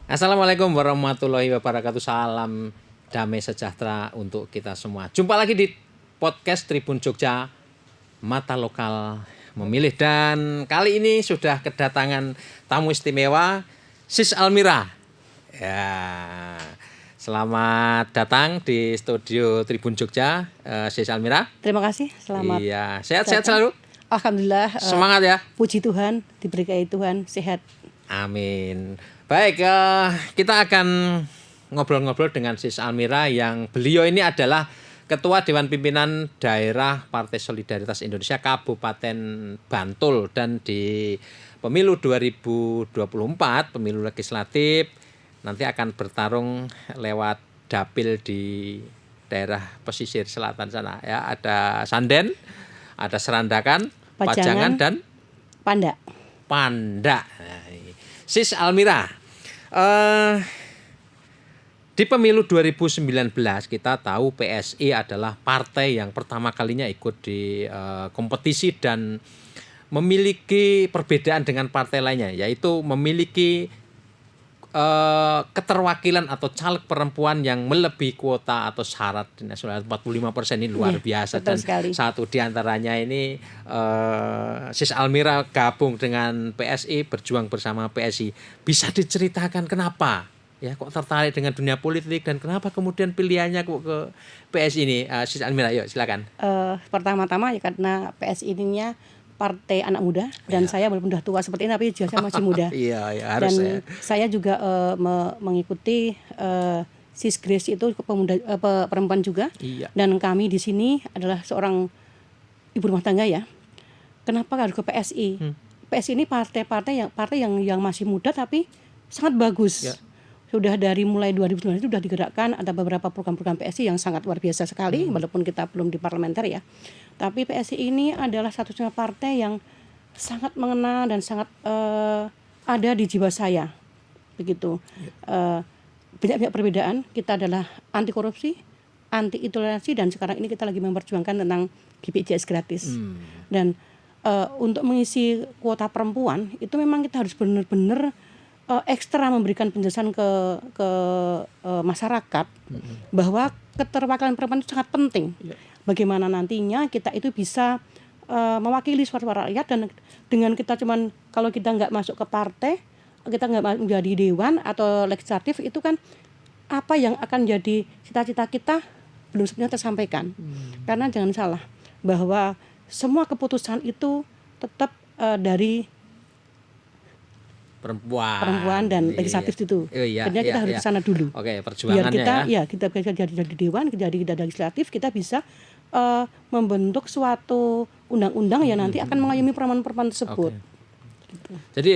Assalamualaikum warahmatullahi wabarakatuh. Salam damai sejahtera untuk kita semua. Jumpa lagi di podcast Tribun Jogja, Mata Lokal Memilih. Dan kali ini sudah kedatangan tamu istimewa, Sis Almira. Ya, selamat datang di studio Tribun Jogja, Sis Almira. Terima kasih, selamat. Iya, sehat-sehat selalu. Alhamdulillah. Semangat ya. Puji Tuhan, diberkahi Tuhan, sehat. Amin. Baik, kita akan ngobrol-ngobrol dengan Sis Almira yang beliau ini adalah Ketua Dewan Pimpinan Daerah Partai Solidaritas Indonesia Kabupaten Bantul, dan di pemilu 2024, pemilu legislatif, nanti akan bertarung lewat dapil di daerah pesisir selatan sana ya. Ada Sanden, ada Serandakan, Pajangan dan Panda. Nah, Sis Almira, di pemilu 2019 kita tahu PSI adalah partai yang pertama kalinya ikut di kompetisi dan memiliki perbedaan dengan partai lainnya, yaitu memiliki keterwakilan atau caleg perempuan yang melebihi kuota atau syarat nasional 45%. Ini luar biasa. Dan sekali. Satu diantaranya ini Sis Almira gabung dengan PSI, berjuang bersama PSI. Bisa diceritakan kenapa ya kok tertarik dengan dunia politik dan kenapa kemudian pilihannya kok ke PSI ini, Sis Almira? Yuk silakan. Pertama-tama ya karena PSI ininya partai anak muda dan saya walaupun sudah tua seperti ini tapi juga saya masih muda. Iya, harus. Dan saya juga mengikuti Sis Grace itu pemuda perempuan juga. Iya. Dan kami di sini adalah seorang ibu rumah tangga ya. Kenapa harus ke PSI? PSI ini partai yang masih muda tapi sangat bagus. Ya. Sudah dari mulai 2019 itu sudah digerakkan, ada beberapa program-program PSI yang sangat luar biasa sekali, walaupun kita belum di parlementer ya. Tapi PSI ini adalah satu-satunya partai yang sangat mengena dan sangat ada di jiwa saya, begitu. Banyak perbedaan. Kita adalah anti korupsi, anti intoleransi, dan sekarang ini kita lagi memperjuangkan tentang BPJS gratis. Dan untuk mengisi kuota perempuan itu memang kita harus benar-benar ekstra memberikan penjelasan ke masyarakat bahwa keterwakilan perempuan itu sangat penting. Bagaimana nantinya kita itu bisa mewakili suara rakyat, dan dengan kita cuman kalau kita nggak masuk ke partai, kita nggak menjadi dewan atau legislatif, itu kan apa yang akan jadi cita-cita kita belum sebenarnya tersampaikan. Karena jangan salah bahwa semua keputusan itu tetap dari perempuan dan legislatif itu. Jadi kita harus ke sana dulu. Oke, perjuangannya biar kita kita bisa jadi dewan, jadi legislatif, kita bisa membentuk suatu undang-undang yang nanti akan mengayomi perempuan-perempuan tersebut. Gitu. Jadi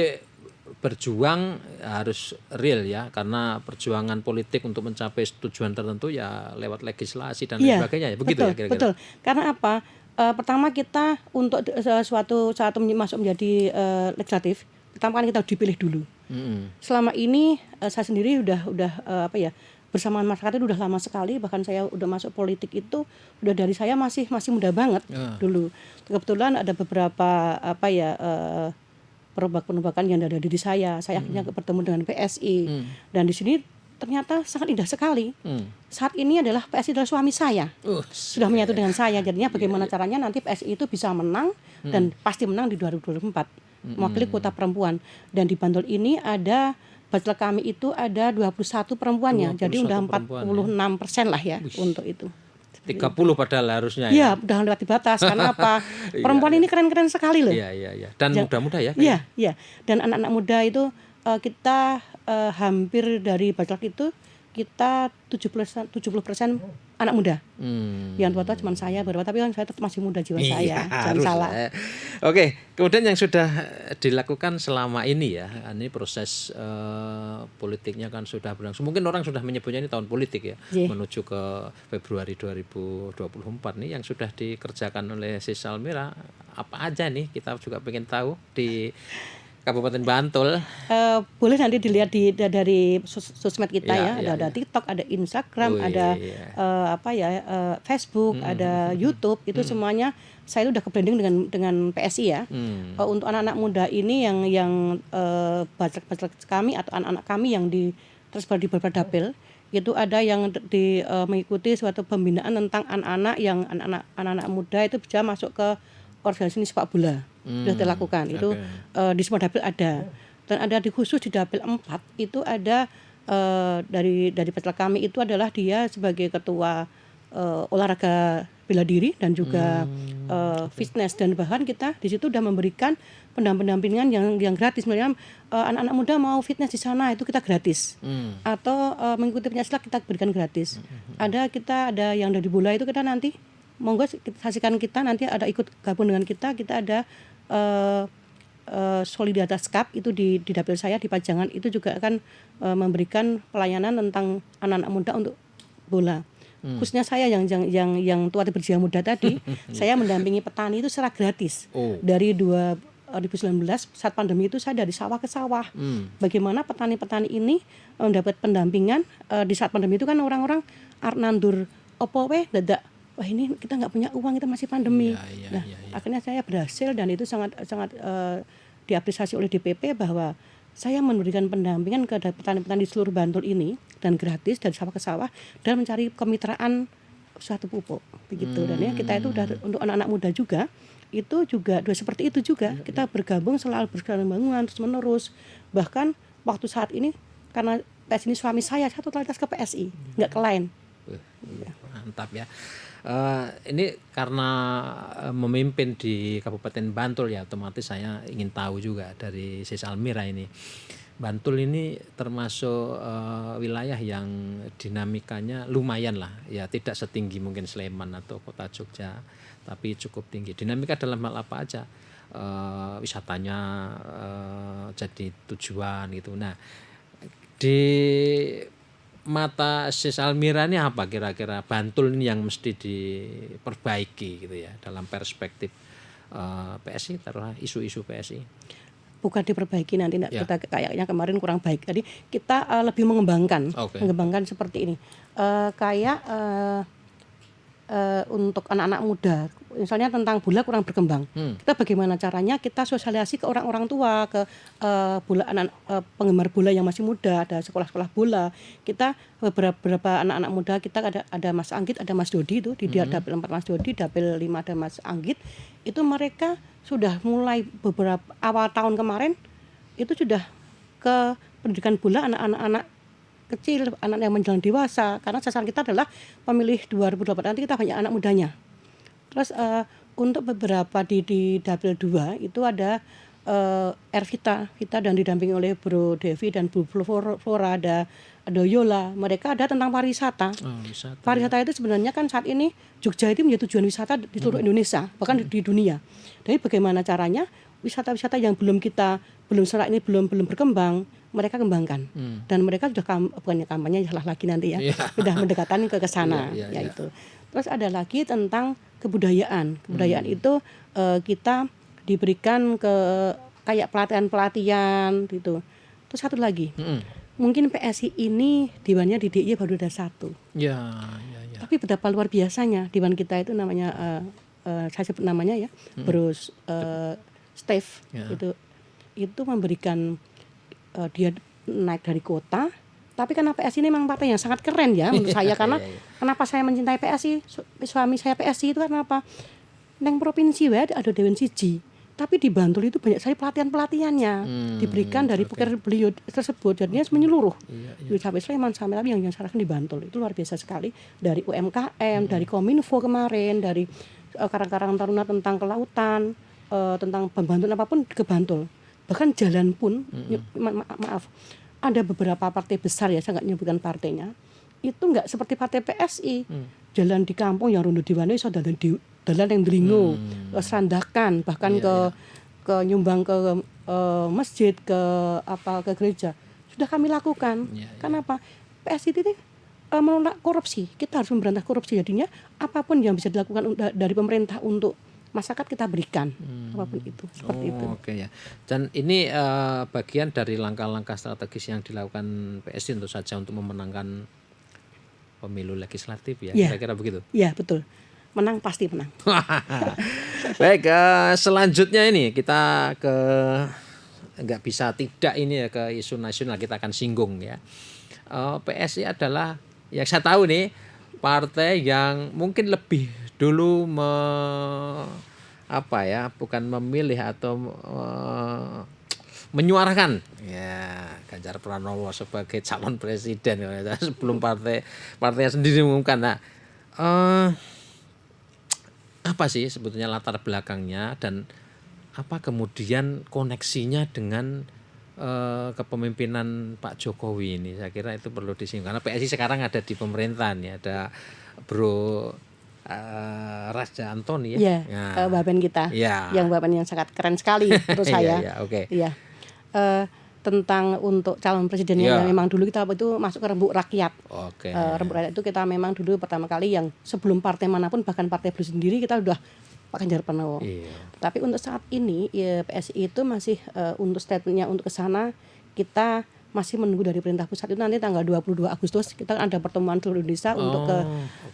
berjuang harus real ya, karena perjuangan politik untuk mencapai tujuan tertentu ya lewat legislasi dan lain sebagainya ya. Begitu betul, ya kira-kira. Betul. Karena apa? Pertama kita untuk suatu saat masuk menjadi legislatif, pertama kan kita dipilih dulu. Selama ini saya sendiri udah bersamaan masyarakat itu udah lama sekali, bahkan saya udah masuk politik itu udah dari saya masih muda banget dulu. Kebetulan ada beberapa perombakan yang ada di diri saya akhirnya bertemu dengan PSI. Dan di sini ternyata sangat indah sekali. Saat ini adalah PSI adalah suami saya. Sudah menyatu dengan saya. Jadinya bagaimana caranya nanti PSI itu bisa menang dan pasti menang di 2024. Mewakili kuota perempuan. Dan di Bantul ini ada bacalek kami itu ada 21 perempuannya. Jadi udah 46% lah ya. Untuk itu. 30 padahal harusnya ya. Iya, udah lewat batas. Karena apa? Perempuan ini keren-keren sekali loh. Iya. Dan muda-muda ya. Iya. Dan anak-anak muda itu kita hampir dari bacalek itu kita 70% anak muda. Yang tua-tua cuma saya berapa, tapi kan saya tetap masih muda jiwa saya. Jangan salah. Oke, kemudian yang sudah dilakukan selama ini ya, ini proses politiknya kan sudah berlangsung. Mungkin orang sudah menyebutnya ini tahun politik ya, menuju ke Februari 2024 nih yang sudah dikerjakan oleh Sis Almira. Apa aja nih, kita juga pengen tahu di Kabupaten Bantul. Boleh nanti dilihat dari sosmed kita ya, ada TikTok, ada Instagram, ada Facebook, ada YouTube, itu semuanya saya udah ke-branding dengan PSI ya. Untuk anak-anak muda ini yang baclek kami atau anak-anak kami yang tersebar di beberapa dapil, itu ada yang mengikuti suatu pembinaan tentang anak-anak muda itu bisa masuk ke organisasi sepak bola. Sudah dilakukan itu di semua dapil ada, dan ada khusus di dapil 4 itu ada dari baclek kami itu adalah dia sebagai ketua olahraga bela diri dan juga fitness, dan bahkan kita di situ sudah memberikan pendampingan yang gratis. Misalnya anak-anak muda mau fitness di sana itu kita gratis, atau mengikuti pencaksilat kita berikan gratis. Kita ada yang dari bola itu kita nanti monggo saksikan, kita nanti ada ikut gabung dengan kita ada Solidaritas Cup itu di dapil saya di Pajangan, itu juga akan memberikan pelayanan tentang anak-anak muda untuk bola. Khususnya saya yang tua berjiwa muda tadi, saya mendampingi petani itu secara gratis. Dari 2019 saat pandemi itu saya dari sawah ke sawah. Bagaimana petani-petani ini mendapat pendampingan di saat pandemi itu kan orang-orang nandur opo dadak. Wah, ini kita nggak punya uang, kita masih pandemi. Akhirnya saya berhasil, dan itu sangat diapresiasi oleh DPP bahwa saya memberikan pendampingan ke petani-petani di seluruh Bantul ini dan gratis dari sawah ke sawah, dan mencari kemitraan suatu pupuk begitu. Dan ya kita itu udah untuk anak-anak muda juga itu juga seperti itu juga. Kita bergabung selalu berkesinambungan terus menerus. Bahkan waktu saat ini karena PSI ini suami saya totalitas ke PSI, nggak ke lain. Mantap ya. Ini karena memimpin di Kabupaten Bantul ya, otomatis saya ingin tahu juga dari Sis Almira ini. Bantul ini termasuk wilayah yang dinamikanya lumayan lah ya, tidak setinggi mungkin Sleman atau Kota Jogja, tapi cukup tinggi. Dinamika dalam hal apa aja? Wisatanya jadi tujuan gitu. Nah, di mata Sis Almira ini apa kira-kira Bantul ini yang mesti diperbaiki gitu ya dalam perspektif PSI, taruhlah isu-isu PSI? Bukan diperbaiki nanti kita kayaknya kemarin kurang baik. Jadi kita lebih mengembangkan seperti ini. Untuk anak-anak muda, misalnya tentang bola kurang berkembang. Kita bagaimana caranya kita sosialisasi ke orang-orang tua, ke penggemar bola yang masih muda, ada sekolah-sekolah bola. Kita beberapa anak-anak muda kita ada Mas Anggit, ada Mas Dodi itu di dapil 4 Mas Dodi, dapil 5 ada Mas Anggit. Itu mereka sudah mulai beberapa awal tahun kemarin itu sudah ke pendidikan bola anak-anak kecil, anak yang menjelang dewasa, karena sasaran kita adalah pemilih 2024 nanti kita banyak anak mudanya. Terus untuk beberapa di dapil 2 itu ada Vita dan didampingi oleh Bro Devi dan Bu Flora, ada Yola. Mereka ada tentang pariwisata. Pariwisata itu sebenarnya kan saat ini Jogja itu menjadi tujuan wisata di seluruh Indonesia, bahkan di dunia. Jadi bagaimana caranya wisata-wisata yang belum berkembang mereka kembangkan, dan mereka sudah bukannya kampanye salah lagi nanti ya, sudah mendekatan ke sana itu. Terus ada lagi tentang kebudayaan itu kita diberikan ke kayak pelatihan gitu. Terus satu lagi, mungkin PSI ini dewannya di DIY baru ada 1. Tapi betapa luar biasanya dewan kita itu namanya saya sebut namanya ya, Bros Steve itu memberikan dia naik dari kota, tapi karena PSI ini memang partai yang sangat keren ya menurut saya, karena kenapa saya mencintai PSI, suami saya PSI itu karena apa? Neng provinsi ada dewan siji, tapi di Bantul itu banyak sekali pelatihan-pelatihannya diberikan dari pikir beliau tersebut, jadinya menyeluruh sampai Sleman, sampai tapi yang disarankan di Bantul itu luar biasa sekali, dari UMKM, dari Kominfo kemarin, dari karang-karang taruna tentang kelautan, tentang pembantuan apapun ke Bantul. Bahkan jalan pun maaf ada beberapa partai besar ya, saya nggak nyebutkan partainya, itu nggak seperti partai PSI. Jalan di kampung yang runduh diwane iso dalan yang delingo, serandakan, bahkan ke nyumbang ke masjid, ke gereja sudah kami lakukan. Kenapa? PSI ini menolak korupsi, kita harus memberantas korupsi, jadinya apapun yang bisa dilakukan dari pemerintah untuk masyarakat kita berikan. apapun itu, seperti itu. Oke ya. Dan ini bagian dari langkah-langkah strategis yang dilakukan PSI tentu saja untuk memenangkan pemilu legislatif ya. Iya. Kira-kira begitu. Iya, betul. Menang pasti menang. Baik, selanjutnya ini kita ke nggak bisa tidak ini ya ke isu nasional, kita akan singgung ya. PSI adalah yang saya tahu nih partai yang mungkin lebih dulu bukan memilih atau menyuarakan ya Ganjar Pranowo sebagai calon presiden sebelum partainya sendiri mengumumkan. Nah, apa sih sebetulnya latar belakangnya dan apa kemudian koneksinya dengan kepemimpinan Pak Jokowi ini? Saya kira itu perlu disinggung karena PSI sekarang ada di pemerintahan ya, ada Bro Raja Antoni ya. Iya, Bapen kita. Ya. Yang Bapen yang sangat keren sekali menurut saya. Iya, oke. Iya. Tentang untuk calon presidennya yang memang dulu kita itu masuk ke rembuk rakyat. Oke. Rembuk rakyat itu kita memang dulu pertama kali yang sebelum partai manapun bahkan partai beliau sendiri kita udah Pak Ganjar Pranowo. Iya. Tapi untuk saat ini ya, PSI itu masih untuk statementnya untuk ke sana kita masih menunggu dari perintah pusat. Itu nanti tanggal 22 Agustus kita ada pertemuan seluruh Indonesia untuk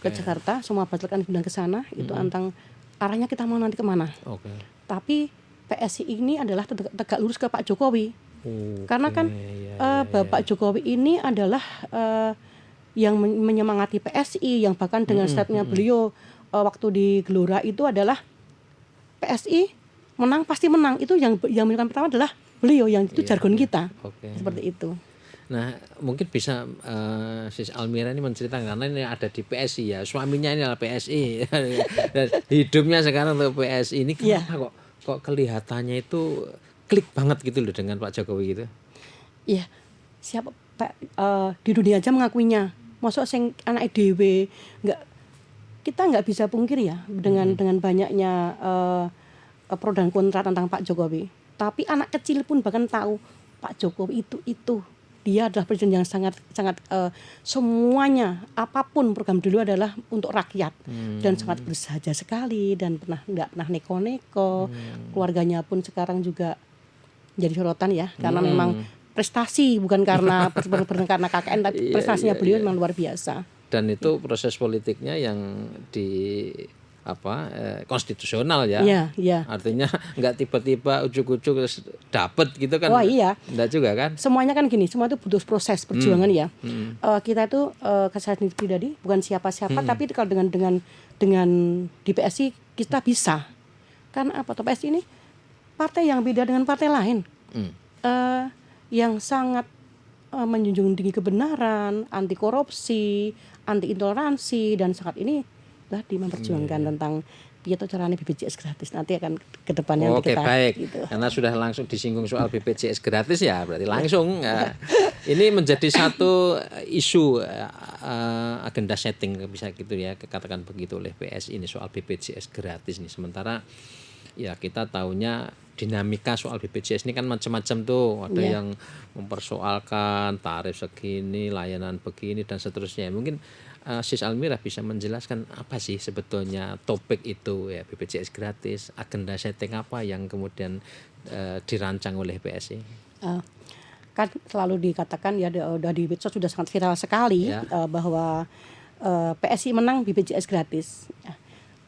ke Jakarta, semua bakal kan bilang ke sana. Itu tentang arahnya kita mau nanti kemana. Tapi PSI ini adalah tegak lurus ke Pak Jokowi. Karena kan Bapak Jokowi ini adalah yang menyemangati PSI, yang bahkan dengan statementnya beliau waktu di Gelora itu adalah PSI menang pasti menang. Itu yang menentukan pertama adalah beliau, yang itu jargon kita. Seperti itu. Nah, mungkin bisa Sis Almira ini menceritakan karena ini ada di PSI ya, suaminya ini adalah PSI dan hidupnya sekarang untuk PSI ini kenapa kok kelihatannya itu klik banget gitu loh dengan Pak Jokowi gitu? Iya, siapa Pak di dunia aja mengakuinya. Masuk sing anak dhewe kita nggak bisa pungkiri ya dengan banyaknya pro dan kontra tentang Pak Jokowi. Tapi anak kecil pun bahkan tahu Pak Jokowi itu dia adalah presiden yang sangat semuanya apapun program dulu adalah untuk rakyat dan sangat bersahaja sekali dan nggak pernah neko-neko. Keluarganya pun sekarang juga jadi sorotan ya karena memang prestasi bukan karena karena KKN tapi prestasinya beliau memang luar biasa. Dan itu proses politiknya yang konstitusional ya. Iya. Artinya nggak tiba-tiba ujuk-ujuk dapat gitu kan. Wah iya. Enggak juga kan? Semuanya kan gini, semua itu butuh proses perjuangan ya. Kita itu kesadaran pribadi bukan siapa-siapa tapi kalau dengan di PSI kita bisa. Karena apa? PSI ini partai yang beda dengan partai lain. Yang sangat menjunjung tinggi kebenaran, anti korupsi, anti intoleransi dan saat ini tadi memperjuangkan tentang piye caranya BPJS gratis. Nanti akan ke depannya kita. Oke, baik. Gitu. Karena sudah langsung disinggung soal BPJS gratis ya, berarti langsung ini menjadi satu isu agenda setting bisa gitu ya, katakan begitu oleh PSI ini soal BPJS gratis nih. Sementara ya kita tahunya dinamika soal BPJS ini kan macam-macam tuh, ada yang mempersoalkan tarif segini, layanan begini dan seterusnya. Mungkin Sis Almira bisa menjelaskan apa sih sebetulnya topik itu ya, BPJS gratis, agenda setting apa yang kemudian dirancang oleh PSI? Kan selalu dikatakan ya udah di medsos sudah sangat viral sekali bahwa PSI menang BPJS gratis.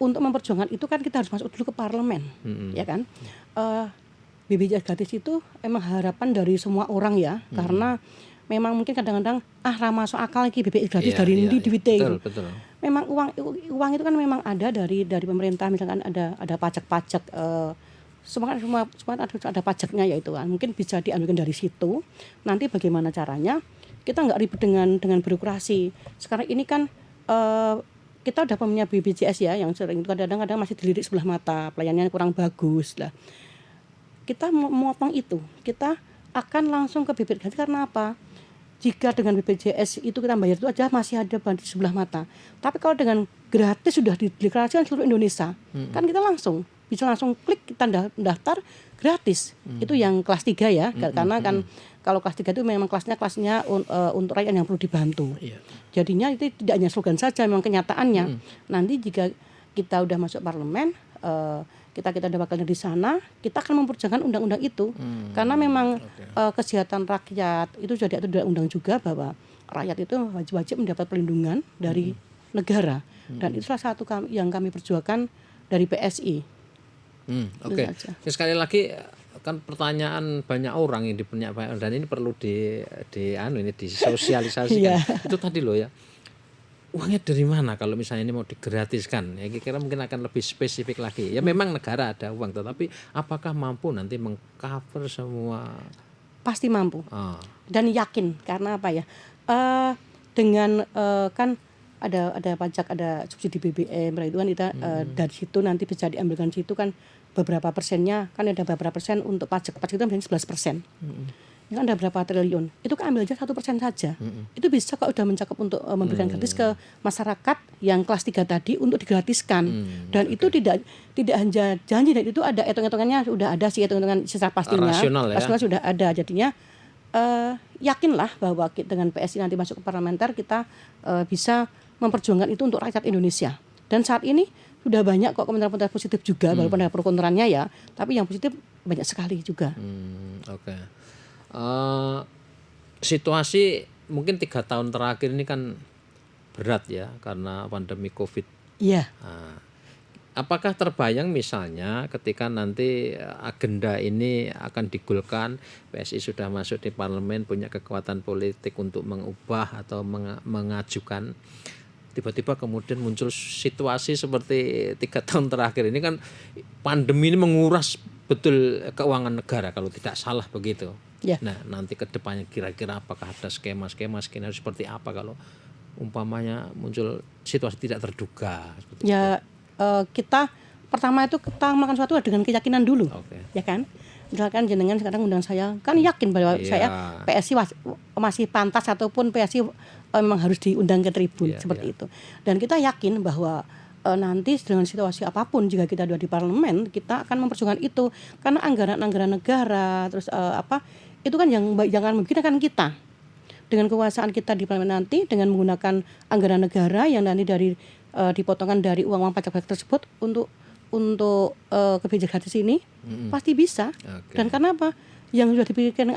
Untuk memperjuangkan itu kan kita harus masuk dulu ke parlemen, ya kan? BPJS gratis itu emang harapan dari semua orang ya, karena memang mungkin kadang-kadang masuk akal lagi BPJS gratis dari duitnya. Betul. Memang uang itu kan memang ada dari pemerintah, misalkan ada pajak-pajak, semua ada pajaknya yaitu kan. Mungkin bisa diambilkan dari situ. Nanti bagaimana caranya? Kita nggak ribet dengan birokrasi. Sekarang ini kan kita udah punya BPJS ya, yang sering kadang-kadang masih dilirik sebelah mata, pelayanannya kurang bagus lah. Kita memotong itu, kita akan langsung ke BPJS karena apa? Jika dengan BPJS itu kita bayar itu aja masih ada di sebelah mata. Tapi kalau dengan gratis sudah dideklarasikan seluruh Indonesia, kan kita bisa langsung klik kita daftar gratis. Itu yang kelas 3 ya, karena kan kalau kelas 3 itu memang kelasnya untuk rakyat yang perlu dibantu. Jadinya itu tidak hanya slogan saja, memang kenyataannya. Nanti jika kita udah masuk parlemen, kita ada wakilnya di sana, kita akan memperjuangkan undang-undang itu. Karena memang kesejahteraan rakyat itu sudah diatur dalam undang juga, bahwa rakyat itu wajib mendapat perlindungan dari negara. Dan itu salah satu yang kami perjuangkan dari PSI. Oke. Sekali lagi, kan pertanyaan banyak orang yang dan ini perlu disosialisasikan. Itu tadi loh ya. Uangnya dari mana kalau misalnya ini mau digratiskan? Ya kira-kira mungkin akan lebih spesifik lagi. Ya memang negara ada uang, tetapi apakah mampu nanti mengcover semua? Pasti mampu. Dan yakin, karena apa ya? Dengan kan ada pajak, ada subsidi BBM, itu kan kita dari situ nanti bisa diambilkan situ kan beberapa persennya, kan ada beberapa persen untuk pajak itu misalnya 11%. Itu kan ada berapa triliun, itu kan ambil aja 1% saja. Itu bisa kok udah mencakup untuk memberikan gratis ke masyarakat yang kelas 3 tadi untuk digratiskan. Dan itu tidak hanya janji, dan itu ada hitung-hitungannya, sudah ada sih hitung-hitungan secara pastinya. Rasional sudah ada, jadinya yakinlah bahwa dengan PSI nanti masuk ke parlementer, kita bisa memperjuangkan itu untuk rakyat Indonesia. Dan saat ini sudah banyak kok komentar-komentar positif juga, walaupun ada pro kontranya ya, tapi yang positif banyak sekali juga. Situasi mungkin 3 tahun terakhir ini kan berat ya karena pandemi COVID. Iya. Apakah terbayang misalnya ketika nanti agenda ini akan digulkan, PSI sudah masuk di parlemen, punya kekuatan politik untuk mengubah atau mengajukan, tiba-tiba kemudian muncul situasi seperti 3 tahun terakhir ini kan, pandemi ini menguras betul keuangan negara kalau tidak salah begitu. Ya. Nah nanti ke depannya kira-kira apakah ada skenario seperti apa kalau umpamanya muncul situasi tidak terduga ya itu. Kita pertama itu kita melakukan sesuatu dengan keyakinan dulu. Ya kan, misalkan jenengan sekarang undang saya, kan yakin bahwa saya PSI masih pantas ataupun PSI memang harus diundang ke tribun seperti itu. Dan kita yakin bahwa nanti dengan situasi apapun, jika kita ada di parlemen, kita akan memperjuangkan itu, karena anggaran negara terus itu kan yang jangan memikirkan kita. Dengan kekuasaan kita di parlemen nanti, dengan menggunakan anggaran negara yang nanti dipotongkan dari uang pajak tersebut untuk kebijakan gratis ini, pasti bisa. Dan karena apa? Yang sudah dipikirkan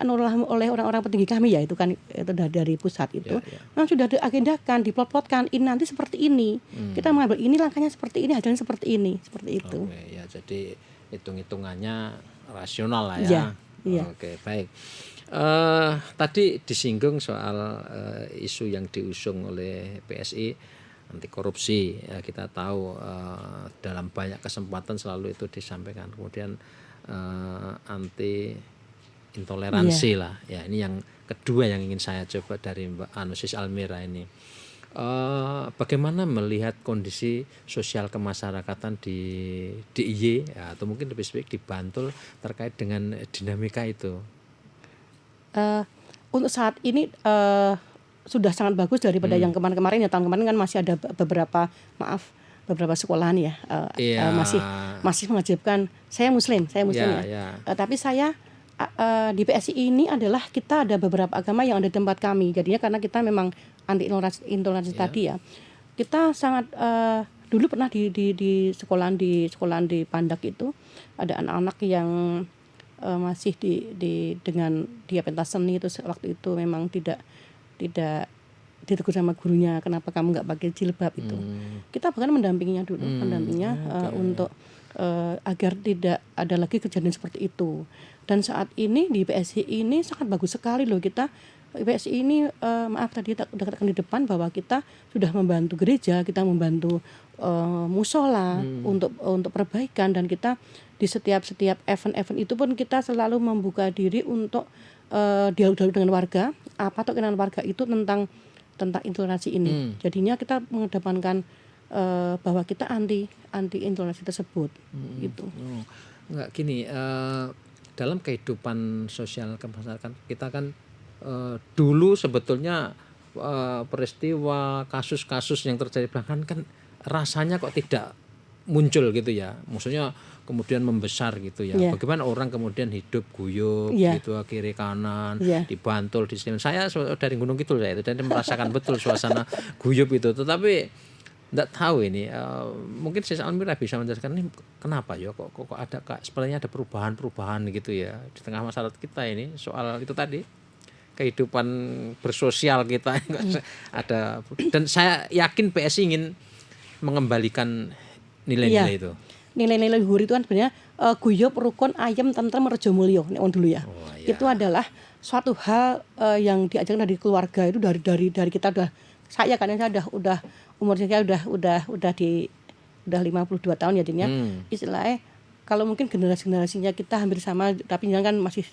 oleh orang-orang petinggi kami, ya itu kan itu dari pusat itu, memang sudah diagendakan, diplot-plotkan, ini nanti seperti ini, kita mengambil ini langkahnya seperti ini, hasilnya seperti ini, seperti itu. Ya, jadi hitung-hitungannya rasional lah ya. Oke, baik. Tadi disinggung soal isu yang diusung oleh PSI anti korupsi. Kita tahu dalam banyak kesempatan selalu itu disampaikan. Kemudian anti intoleransi lah. Ya, ini yang kedua yang ingin saya coba dari Mbak Sis Almira ini. Bagaimana melihat kondisi sosial kemasyarakatan di DIY atau mungkin lebih spesifik di Bantul terkait dengan dinamika itu? Untuk saat ini sudah sangat bagus daripada yang kemarin-kemarin ya. Tahun kemarin kan masih ada beberapa sekolahan ya, masih mengajibkan. Saya muslim ya. Tapi saya di PSI ini adalah kita ada beberapa agama yang ada di tempat kami. Jadinya karena kita memang anti intoleransi tadi ya. Kita sangat dulu pernah di sekolahan di Pandak itu ada anak-anak yang masih dengan dia pentas seni, itu waktu itu memang tidak ditegur sama gurunya, kenapa kamu nggak pakai jilbab itu. Kita bahkan mendampinginya dulu, untuk agar tidak ada lagi kejadian seperti itu. Dan saat ini di PSI ini sangat bagus sekali loh, kita PSI ini tadi udah katakan di depan bahwa kita sudah membantu gereja, kita membantu musola untuk perbaikan, dan kita di setiap event itu pun kita selalu membuka diri untuk dialog dengan warga, apa tuh kenal warga itu tentang intoleransi ini. Jadinya kita mengedepankan bahwa kita anti intoleransi tersebut gitu. Enggak gini, dalam kehidupan sosial kemasyarakatan kita kan dulu sebetulnya peristiwa kasus-kasus yang terjadi belakangan kan rasanya kok tidak muncul gitu ya, maksudnya kemudian membesar gitu ya. Bagaimana orang kemudian hidup guyup gitu kiri kanan di Bantul di sini. Saya dari Gunung Kidul saya itu dan merasakan betul suasana guyup itu. Tetapi nggak tahu ini, mungkin Sis Almira bisa menjelaskan ini kenapa ya kok ada sepertinya ada perubahan gitu ya di tengah masyarakat kita ini soal itu tadi kehidupan bersosial kita ada, dan saya yakin PSI ingin mengembalikan nilai-nilai itu. Nilai-nilai luhur itu kan sebenarnya guyub, rukun, ayem, tentrem, rejo mulya dulu ya. Itu adalah suatu hal yang diajarkan dari keluarga, itu dari kita saya udah umur saya udah 52 tahun ya jadinya. Istilahnya kalau mungkin generasinya kita hampir sama, tapi jangan kan masih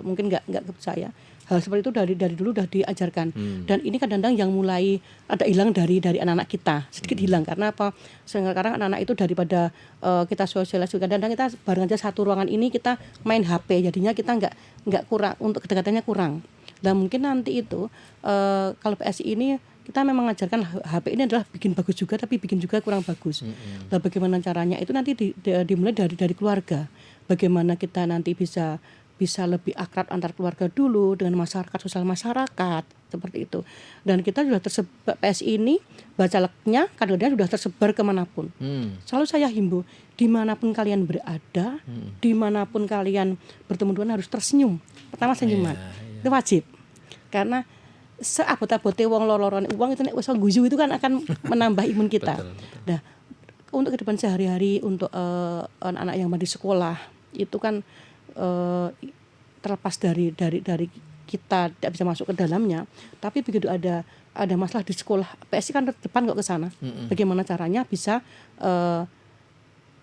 mungkin nggak percaya. Hal seperti itu dari dulu udah diajarkan. Dan ini kadang-kadang yang mulai ada hilang dari anak-anak kita, sedikit hilang. Karena apa? Sekarang anak-anak itu daripada kita sosialisasi, kadang-kadang kita bareng aja satu ruangan ini kita main HP, jadinya kita nggak kurang, untuk kedekatannya kurang. Dan mungkin nanti itu kalau PSI ini kita memang mengajarkan HP ini adalah bikin bagus juga, tapi bikin juga kurang bagus. Nah, bagaimana caranya itu nanti dimulai dari keluarga. Bagaimana kita nanti bisa lebih akrab antar keluarga dulu dengan masyarakat, sosial masyarakat seperti itu. Dan kita sudah tersebar, PSI ini bacaleknya kadang-kadang sudah tersebar kemanapun. Selalu saya himbau, dimanapun kalian berada, dimanapun kalian bertemu Tuhan harus tersenyum. Pertama senyuman, itu wajib. Karena seabot-abote wong lororan uang itu nek wis guyu itu kan akan menambah imun kita. Betul. Nah, untuk kehidupan sehari-hari, untuk anak-anak yang di sekolah itu kan terlepas dari kita tidak bisa masuk ke dalamnya, tapi begitu ada masalah di sekolah, PSI kan depan kok ke sana. Bagaimana caranya bisa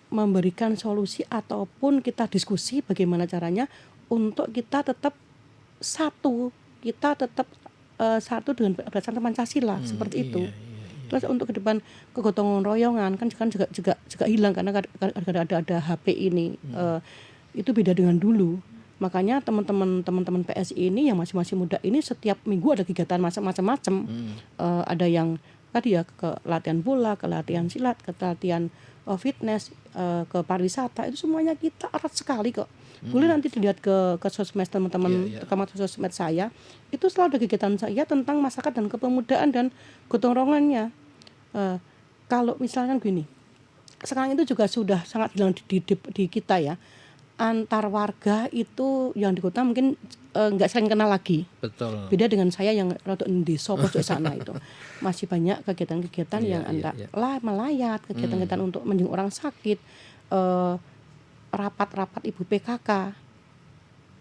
memberikan solusi ataupun kita diskusi bagaimana caranya untuk kita tetap satu dengan berdasarkan Pancasila seperti itu. Terus untuk ke depan kegotong royongan kan juga hilang karena ada HP ini. Itu beda dengan dulu. Makanya teman-teman PSI ini yang masih muda ini setiap minggu ada kegiatan macam-macam. Ada yang tadi ya ke latihan bola, ke latihan silat, ke latihan fitness, ke pariwisata, itu semuanya kita erat sekali kok. Boleh nanti dilihat ke sosmed teman-teman, terutama sosmed saya, itu selalu ada kegiatan saya tentang masyarakat dan kepemudaan dan gotong royongannya. Kalau misalkan gini, sekarang itu juga sudah sangat hilang di kita ya. Antar warga itu yang di kota mungkin nggak sering kenal lagi. Betul. Beda dengan saya yang rada desa pojok sana itu masih banyak kegiatan-kegiatan yang melayat, kegiatan-kegiatan untuk menjenguk orang sakit, rapat-rapat ibu PKK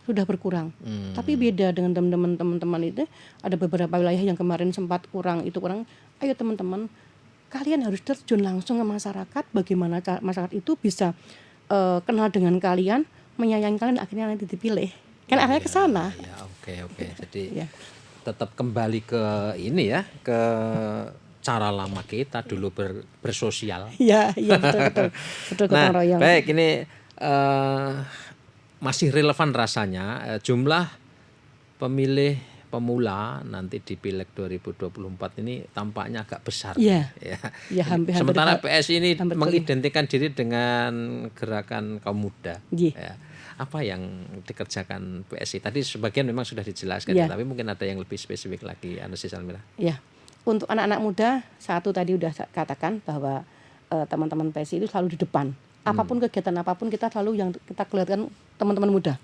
sudah berkurang. Tapi beda dengan teman-teman itu, ada beberapa wilayah yang kemarin sempat kurang. Ayo teman-teman, kalian harus terjun langsung ke masyarakat. Bagaimana masyarakat itu bisa kenal dengan kalian, menyayangi kalian, akhirnya nanti dipilih. Kan arahnya ke sana. Oke. Jadi tetap kembali ke ini ya, ke cara lama kita dulu bersosial. Iya betul gotong royong. Baik, ini masih relevan rasanya jumlah pemilih pemula nanti di Pileg 2024 ini tampaknya agak besar. Iya, hampir. Sementara PSI ini mengidentikan diri dengan gerakan kaum muda. Ya. Apa yang dikerjakan PSI? Tadi sebagian memang sudah dijelaskan, tapi mungkin ada yang lebih spesifik lagi, Sis Almira. Ya, untuk anak-anak muda, satu tadi udah katakan bahwa teman-teman PSI itu selalu di depan. Apapun kegiatan apapun kita selalu yang kita kelihatan teman-teman muda.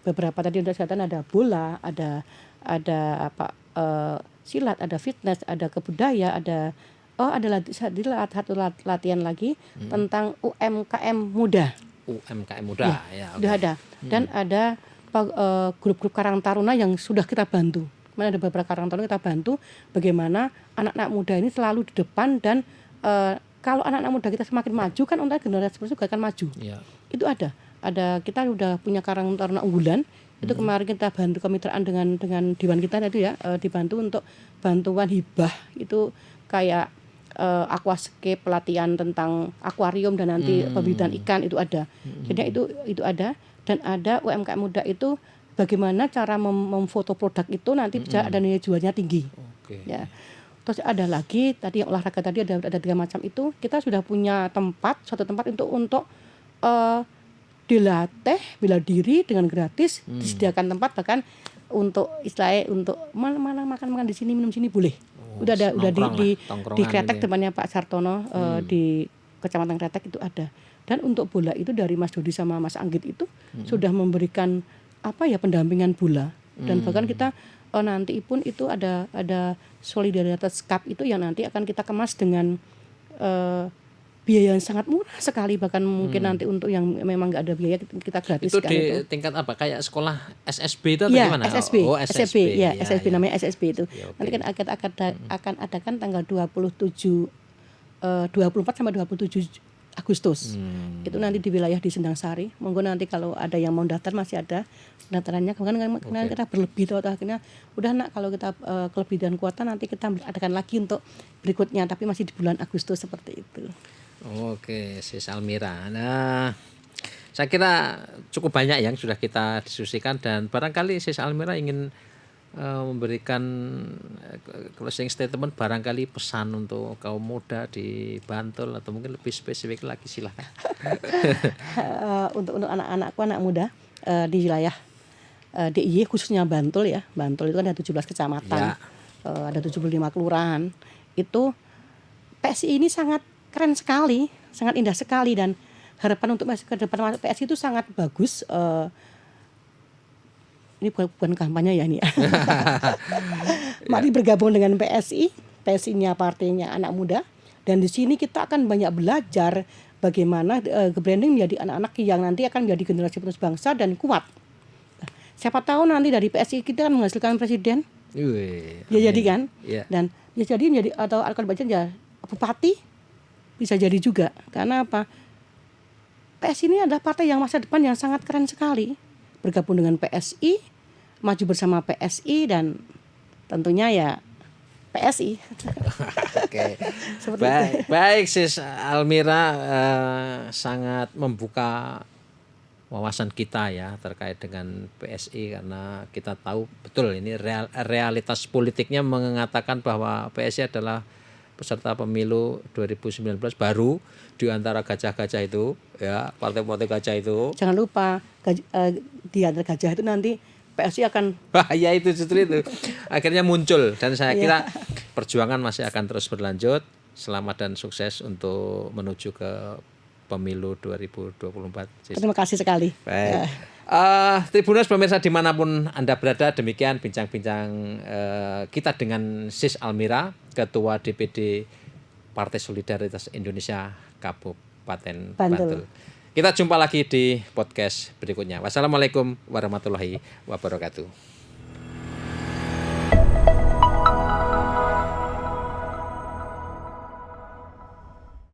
Beberapa tadi udah katakan ada bola, ada silat, ada fitness, ada kebudaya, ada satu latihan lagi tentang UMKM muda. UMKM muda Sudah ada. Dan ada grup-grup Karang Taruna yang sudah kita bantu. Ada beberapa Karang Taruna kita bantu bagaimana anak-anak muda ini selalu di depan, dan kalau anak-anak muda kita semakin maju kan untuk generasi berikutnya juga akan maju. Itu ada kita sudah punya Karang Taruna unggulan. Itu kemarin kita bantu kemitraan dengan Dewan kita tadi ya, dibantu untuk bantuan hibah itu kayak aquascape, pelatihan tentang akuarium dan nanti pembibitan ikan itu ada. Jadi itu ada, dan ada UMKM muda itu bagaimana cara memfoto produk itu nanti bisa ada nilai jualnya tinggi. Ya. Terus ada lagi tadi yang olahraga tadi ada 3 macam itu, kita sudah punya suatu tempat untuk dilatih bela diri dengan gratis, disediakan tempat bahkan untuk istilahnya untuk makan di sini, minum sini boleh. udah nongkrong di lah, tongkrongan di Kretek ini. temannya Pak Sartono di Kecamatan Kretek itu ada. Dan untuk bola itu dari Mas Dodi sama Mas Anggit itu sudah memberikan pendampingan bola. Dan bahkan kita nanti pun itu ada Solidaritas Cup itu yang nanti akan kita kemas dengan biaya yang sangat murah sekali, bahkan mungkin nanti untuk yang memang nggak ada biaya kita Itu gratiskan di tingkat apa? Kayak sekolah SSB itu atau ya, gimana? SSB, Oh, SSB, ya, Ya, SSB ya. namanya SSB itu. Ya, oke. Nanti kan akan adakan tanggal 24 sampai 27 Agustus. Itu nanti di wilayah di Sendang Sari. Monggo nanti kalau ada yang mau daftar masih ada pendaftarannya. Kemudian kita berlebih atau akhirnya udah nak kalau kita kelebihan kuota nanti kita adakan lagi untuk berikutnya, tapi masih di bulan Agustus seperti itu. Oke, Sis Almira. Nah, saya kira cukup banyak yang sudah kita diskusikan dan barangkali Sis Almira ingin memberikan closing statement, barangkali pesan untuk kaum muda di Bantul atau mungkin lebih spesifik lagi, silahkan. Untuk anak-anakku, anak muda di wilayah DIY khususnya Bantul ya. Bantul itu kan ada 17 kecamatan. Ya. Ada 75 kelurahan. Itu PSI ini sangat keren sekali, sangat indah sekali, dan harapan untuk ke depan PSI itu sangat bagus. Ini bukan kampanye ya ini. Mari bergabung dengan PSI. PSI-nya partainya anak muda, dan di sini kita akan banyak belajar bagaimana branding menjadi anak-anak yang nanti akan menjadi generasi penerus bangsa dan kuat. Siapa tahu nanti dari PSI kita akan menghasilkan presiden. Ya jadi kan, Ya. dan ya jadi menjadi atau akan baca ya bupati bisa jadi juga. Karena apa? PSI ini adalah partai yang masa depan yang sangat keren sekali. Bergabung dengan PSI, maju bersama PSI, dan tentunya ya PSI. Oke. Seperti Baik, Sis Almira, sangat membuka wawasan kita ya terkait dengan PSI, karena kita tahu betul ini realitas politiknya mengatakan bahwa PSI adalah peserta pemilu 2019 baru di antara gajah-gajah itu ya, partai-partai gajah itu. Jangan lupa di antara gajah itu nanti PSI akan Ya itu justru itu akhirnya muncul, dan saya kira perjuangan masih akan terus berlanjut. Selamat dan sukses untuk menuju ke pemilu 2024. terima kasih sekali. Baik. Tribuners pemirsa dimanapun Anda berada, demikian bincang-bincang kita dengan Sis Almira, Ketua DPD Partai Solidaritas Indonesia Kabupaten Bantul. Kita jumpa lagi di podcast berikutnya. Wassalamualaikum warahmatullahi wabarakatuh.